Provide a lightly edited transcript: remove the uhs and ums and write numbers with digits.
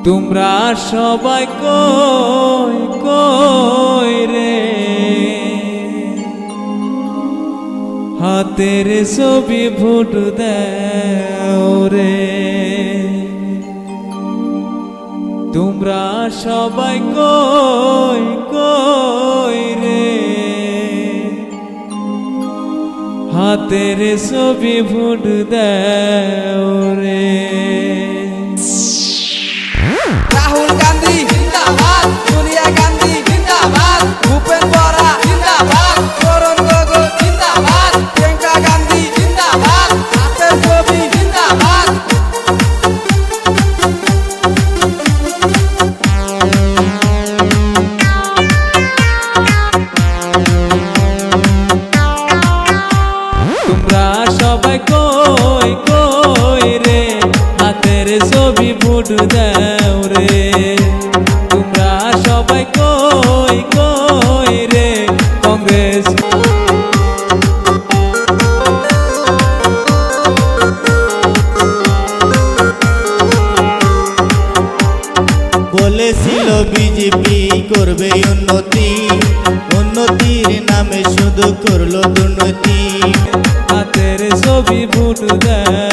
তোমরা সবাই কই কই রে, হাতের ছবি ভোট দাও রে। তোমরা সবাই কই কই রে, হাতের ছবি ভোট দাও রে। রাহুল গান্ধী জিন্দাবাদ, সোনিয়া গান্ধী জিন্দাবাদ, ভূপেন বরা জিন্দাবাদ, তরুণ গগৈ জিন্দাবাদ, প্রিয়াঙ্কা গান্ধী জিন্দাবাদ, হাতের ছবি জিন্দাবাদ। তোমরা সবাই কই কই রে, হাতের ছবি ভোট দাও রে। তোমরা সবাই কই কই রে, কংগ্রেস। বলেছিল বিজেপি করবে উন্নতি, উন্নতির নামে শুধু করলো দুর্নীতি। হাতের ছবি ভোট দাও